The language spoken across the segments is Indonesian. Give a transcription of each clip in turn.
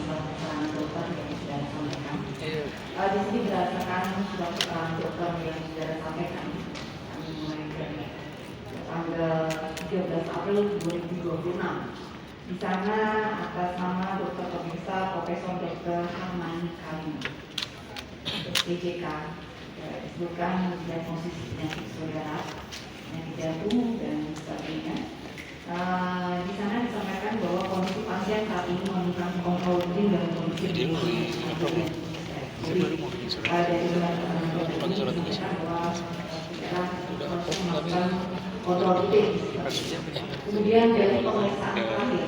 surat keterangan dokter yang sudah sampaikan. Di sini berdasarkan surat keterangan dokter yang sudah sampaikan, kami mulai dari tanggal 13 April 2026. Di sana atas nama dokter pemirsa Profesor Dr. Harmani Karim, SPJK, disebutkan diagnosis penyakit saudara, penyakit jantung dan sebagainya. Di sana disampaikan bahwa kondisi pasien saat ini menunjukkan kontrol rutin dan kondisi dari melakukan kontrol rutin. Kemudian dari pemeriksaan terakhir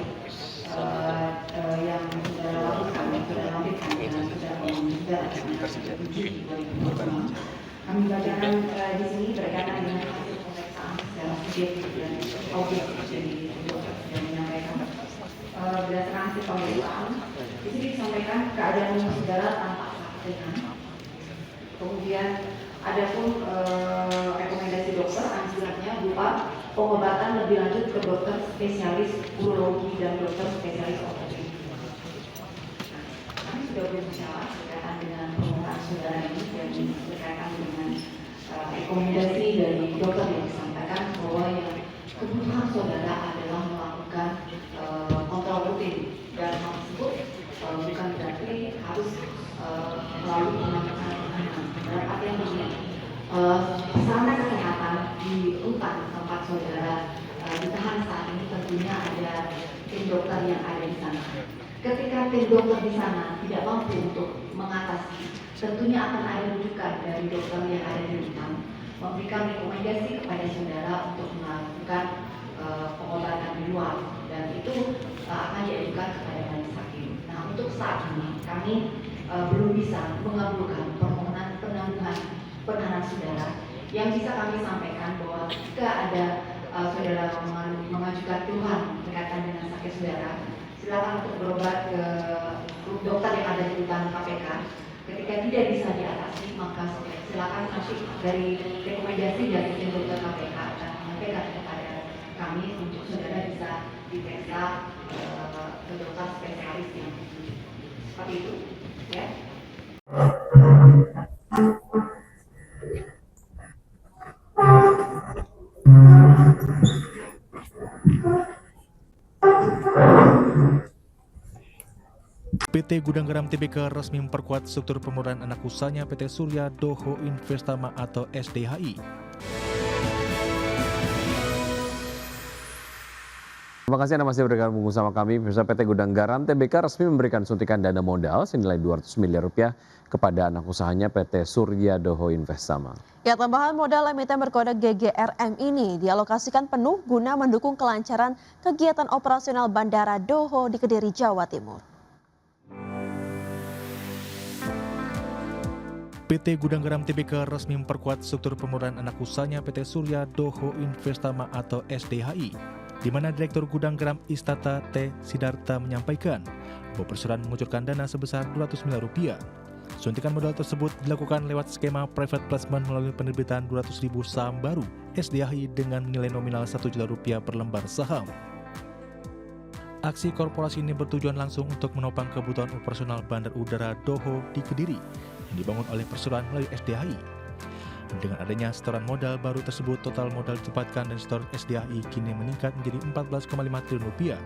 yang sudah lakukan, sudah lanjutkan dengan kami bacakan di sini berkaitan dengan hasil pemeriksaan secara subjektif dan objektif dari dokter sudah menyampaikan berdasarkan hasil pemeriksaan. Di sini disampaikan keadaan saudara tampak sangat ringan. Kemudian ada pun rekomendasi dokter anjurannya berupa pengobatan lebih lanjut ke dokter spesialis urologi dan dokter spesialis ortopedi. Kami sudah berbicara berkaitan dengan pengobatan saudara ini dan berkaitan dengan rekomendasi dari dokter yang disampaikan bahwa yang kebutuhan saudara adalah melakukan kontrol rutin dan hal tersebut bukan berarti harus melalui penanganan. Dalam artian begini, sarana kesehatan di rutan tempat saudara ditahan saat ini tentunya ada tim dokter yang ada di sana. Ketika tim dokter di sana tidak mampu untuk mengatasi, tentunya akan ada rujukan dari dokter yang ada di rutan memberikan rekomendasi kepada saudara untuk melakukan pengobatan di luar, dan itu akan diajukan kepada majelis hakim. Nah, untuk saat ini kami belum bisa mengabulkan permohonan penahanan saudara. Yang bisa kami sampaikan bahwa jika ada saudara mengajukan keluhan berkaitan dengan sakit saudara, silakan untuk berobat ke dokter yang ada di rutan KPK. Ketika tidak bisa diatasi, maka silakan masuk dari rekomendasi dari tim dokter KPK dan menyampaikan kepada kami untuk saudara bisa diperiksa ke dokter spesialis yang seperti itu, ya. PT Gudang Garam Tbk resmi memperkuat struktur pemurnian anak usahanya PT Surya Doho Investama atau SDHI. Terima kasih Anda masih bergabung bersama kami. Pemirsa, PT Gudang Garam Tbk resmi memberikan suntikan dana modal senilai 200 miliar rupiah kepada anak usahanya PT Surya Doho Investama. Ya, tambahan modal emiten berkode GGRM ini dialokasikan penuh guna mendukung kelancaran kegiatan operasional Bandara Doho di Kediri, Jawa Timur. PT Gudang Garam Tbk resmi memperkuat struktur pemurnian anak usahanya PT Surya Doho Investama atau SDHI, di mana Direktur Gudang Garam Istata T. Sidarta menyampaikan bahwa perusahaan mengucurkan dana sebesar 200 miliar rupiah. Suntikan modal tersebut dilakukan lewat skema private placement melalui penerbitan 200.000 saham baru SDHI dengan nilai nominal 1 juta rupiah per lembar saham. Aksi korporasi ini bertujuan langsung untuk menopang kebutuhan operasional Bandar Udara Doho di Kediri yang dibangun oleh perusahaan melalui SDHI. Dengan adanya setoran modal baru tersebut, total modal ditempatkan dan setoran SDHI kini meningkat menjadi 14,5 triliun rupiah.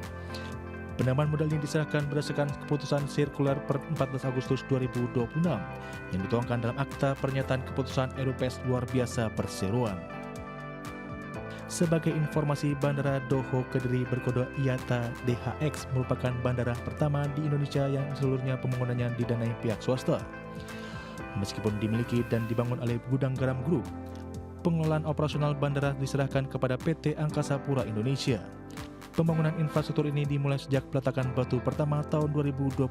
Penambahan modal ini diserahkan berdasarkan keputusan sirkular per 14 Agustus 2026 yang dituangkan dalam akta pernyataan keputusan RUPS luar biasa perseroan. Sebagai informasi, Bandara Doho Kediri berkode IATA DHX merupakan bandara pertama di Indonesia yang seluruhnya pembangunannya didanai pihak swasta. Meskipun dimiliki dan dibangun oleh Gudang Garam Group, pengelolaan operasional bandara diserahkan kepada PT Angkasa Pura Indonesia. Pembangunan infrastruktur ini dimulai sejak peletakan batu pertama tahun 2020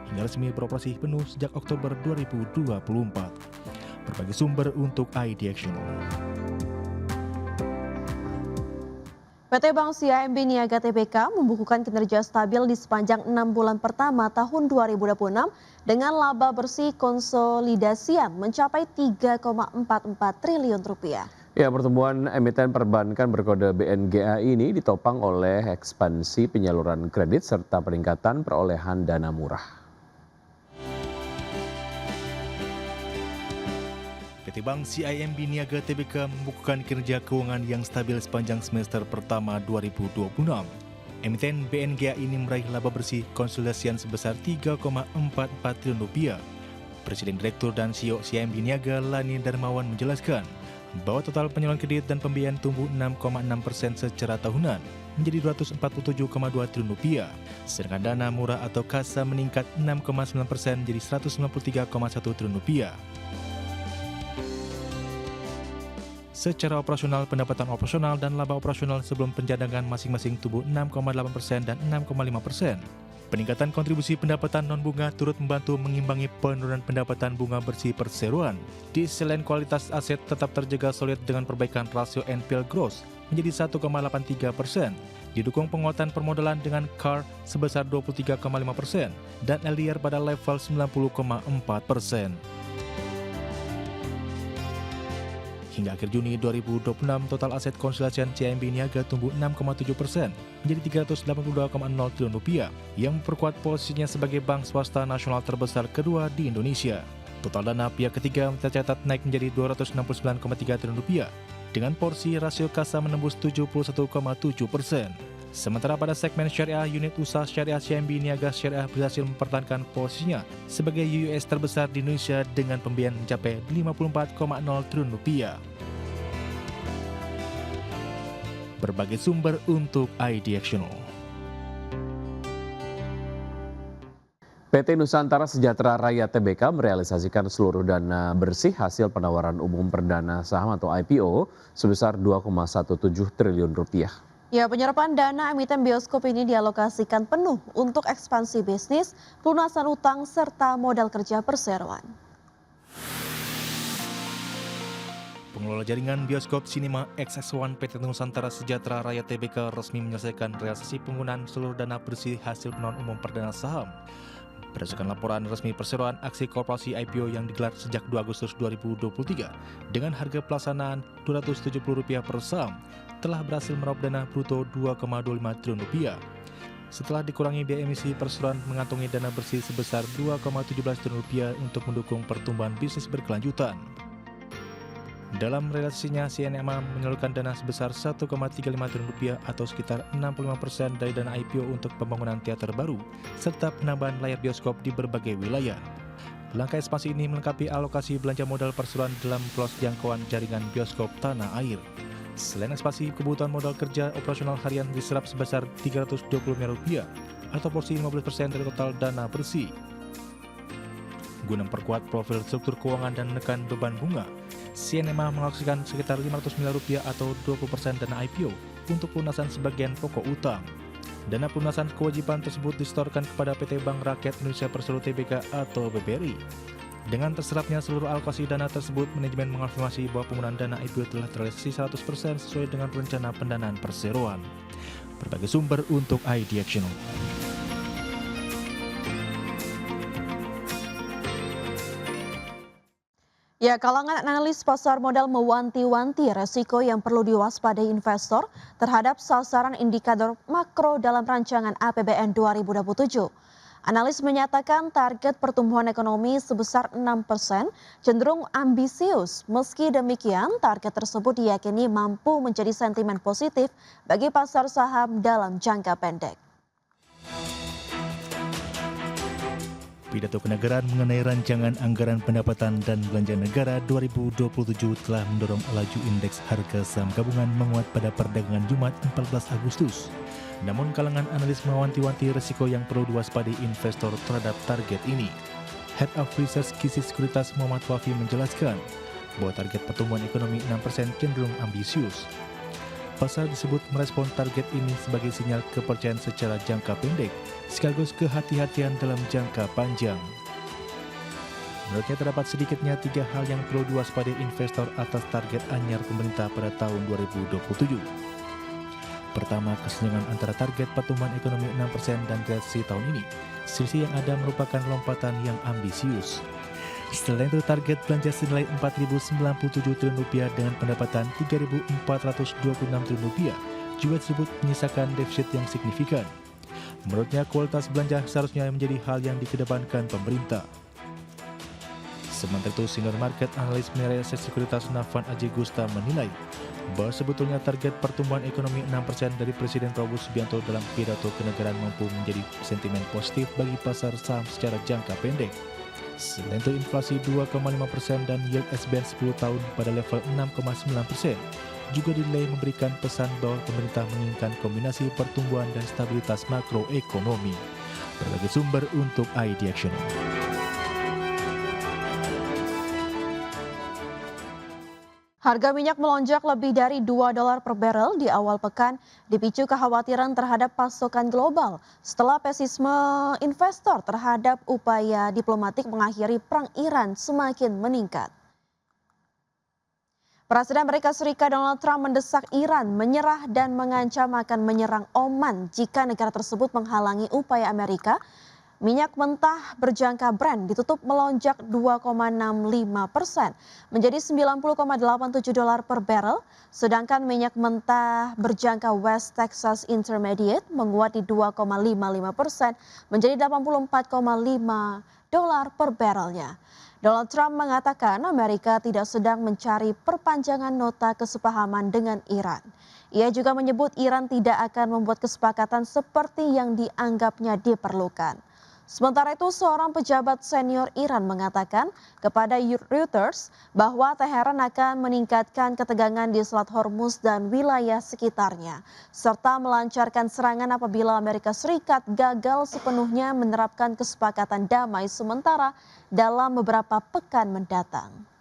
hingga resmi beroperasi penuh sejak Oktober 2024. Berbagai sumber untuk ID Action. PT Bank CIMB Niaga Tbk membukukan kinerja stabil di sepanjang 6 bulan pertama tahun 2026 dengan laba bersih konsolidasian mencapai 3,44 triliun rupiah. Ya, pertumbuhan emiten perbankan berkode BNGA ini ditopang oleh ekspansi penyaluran kredit serta peningkatan perolehan dana murah. PT Bank CIMB Niaga Tbk membukukan kinerja keuangan yang stabil sepanjang semester pertama 2026. Emiten BNGA ini meraih laba bersih konsolidasian sebesar Rp3,44 triliun. Presiden Direktur dan CEO CIMB Niaga Lani Darmawan menjelaskan bahwa total penyaluran kredit dan pembiayaan tumbuh 6,6% secara tahunan menjadi Rp247,2 triliun, sedangkan dana murah atau kasa meningkat 6,9% menjadi Rp193,1 triliun. Secara operasional, pendapatan operasional dan laba operasional sebelum pencadangan masing-masing tumbuh 6,8% dan 6,5%. Peningkatan kontribusi pendapatan non-bunga turut membantu mengimbangi penurunan pendapatan bunga bersih perseroan. Di selain kualitas aset tetap terjaga solid dengan perbaikan rasio NPL gross menjadi 1,83%, didukung penguatan permodalan dengan CAR sebesar 23,5% dan LDR pada level 90,4%. Hingga akhir Juni 2026, total aset konsolidasian CIMB Niaga tumbuh 6,7% menjadi Rp382,0 triliun yang memperkuat posisinya sebagai bank swasta nasional terbesar kedua di Indonesia. Total dana pihak ketiga tercatat naik menjadi Rp269,3 triliun dengan porsi rasio kasa menembus 71,7%. Sementara pada segmen syariah, unit usaha syariah CIMB Niaga Syariah berhasil mempertahankan posisinya sebagai UUS terbesar di Indonesia dengan pembiayaan mencapai Rp54,0 triliun. Berbagai sumber untuk IDXtional. PT Nusantara Sejahtera Raya Tbk merealisasikan seluruh dana bersih hasil penawaran umum perdana saham atau IPO sebesar Rp2,17 triliun. Ya, penyerapan dana emiten bioskop ini dialokasikan penuh untuk ekspansi bisnis, pelunasan utang, serta modal kerja perseroan. Pengelola jaringan bioskop Cinema XX1 PT Nusantara Sejahtera Raya Tbk resmi menyelesaikan realisasi penggunaan seluruh dana bersih hasil penawaran umum perdana saham. Berdasarkan laporan resmi perseroan aksi korporasi IPO yang digelar sejak 2 Agustus 2023 dengan harga pelaksanaan Rp270 per saham, telah berhasil meraup dana bruto Rp2,25 triliun. Setelah dikurangi biaya emisi, perseroan mengantongi dana bersih sebesar Rp2,17 triliun untuk mendukung pertumbuhan bisnis berkelanjutan. Dalam realisasinya, CNMA menyalurkan dana sebesar Rp1,35 triliun atau sekitar 65% dari dana IPO untuk pembangunan teater baru, serta penambahan layar bioskop di berbagai wilayah. Langkah ekspansi ini melengkapi alokasi belanja modal perseroan dalam peluas jangkauan jaringan bioskop tanah air. Selain ekspansi, kebutuhan modal kerja operasional harian diserap sebesar Rp320 miliar atau porsi 15% dari total dana bersih. Guna memperkuat profil struktur keuangan dan menekan beban bunga, CNMA mengalokasikan sekitar Rp500 miliar atau 20% dana IPO untuk pelunasan sebagian pokok utang. Dana pelunasan kewajiban tersebut disetorkan kepada PT Bank Rakyat Indonesia Persero Tbk atau BBRI. Dengan terserapnya seluruh alokasi dana tersebut, manajemen mengonfirmasi bahwa penggunaan dana IPO telah terrealisasi 100% sesuai dengan rencana pendanaan perseroan. Berbagai sumber untuk IDXtional. Ya, kalangan analis pasar modal mewanti-wanti resiko yang perlu diwaspadai investor terhadap sasaran indikator makro dalam rancangan APBN 2027. Analis menyatakan target pertumbuhan ekonomi sebesar 6% cenderung ambisius. Meski demikian, target tersebut diyakini mampu menjadi sentimen positif bagi pasar saham dalam jangka pendek. Pidato kenegaraan mengenai rancangan anggaran pendapatan dan belanja negara 2027 telah mendorong laju indeks harga saham gabungan menguat pada perdagangan Jumat 14 Agustus. Namun kalangan analis mewanti-wanti risiko yang perlu diwaspadai investor terhadap target ini. Head of Research Kisi Sekuritas Muhammad Wafi menjelaskan bahwa target pertumbuhan ekonomi 6% cenderung ambisius. Pasar disebut merespon target ini sebagai sinyal kepercayaan secara jangka pendek, sekaligus kehati-hatian dalam jangka panjang. Menurutnya terdapat sedikitnya 3 hal yang perlu diwaspadai investor atas target anyar pemerintah pada tahun 2027. Pertama, kesenjangan antara target pertumbuhan ekonomi 6% dan realisasi tahun ini. Selisih yang ada merupakan lompatan yang ambisius. Selain itu, target belanja senilai Rp4.097 triliun dengan pendapatan Rp3.426 triliun juga disebut menyisakan defisit yang signifikan. Menurutnya, kualitas belanja seharusnya menjadi hal yang dikedepankan pemerintah. Sementara itu, senior market analis penilai aset sekuritas Nafan Aji Gusta menilai bahwa sebetulnya target pertumbuhan ekonomi 6% dari Presiden Prabowo Subianto dalam pidato kenegaraan mampu menjadi sentimen positif bagi pasar saham secara jangka pendek. Selain itu, inflasi 2,5% dan yield SBN 10 tahun pada level 6,9% juga dinilai memberikan pesan bahwa pemerintah menginginkan kombinasi pertumbuhan dan stabilitas makroekonomi. Berbagai sumber untuk ID Action. Harga minyak melonjak lebih dari $2 per barel di awal pekan dipicu kekhawatiran terhadap pasokan global setelah pesimisme investor terhadap upaya diplomatik mengakhiri perang Iran semakin meningkat. Presiden Amerika Serikat Donald Trump mendesak Iran menyerah dan mengancam akan menyerang Oman jika negara tersebut menghalangi upaya Amerika. Minyak mentah berjangka Brent ditutup melonjak 2,65% menjadi $90,87 per barrel, sedangkan minyak mentah berjangka West Texas Intermediate menguat di 2,55% menjadi $84,5 per barrelnya. Donald Trump mengatakan Amerika tidak sedang mencari perpanjangan nota kesepahaman dengan Iran. Ia juga menyebut Iran tidak akan membuat kesepakatan seperti yang dianggapnya diperlukan. Sementara itu, seorang pejabat senior Iran mengatakan kepada Reuters bahwa Teheran akan meningkatkan ketegangan di Selat Hormuz dan wilayah sekitarnya, serta melancarkan serangan apabila Amerika Serikat gagal sepenuhnya menerapkan kesepakatan damai sementara dalam beberapa pekan mendatang.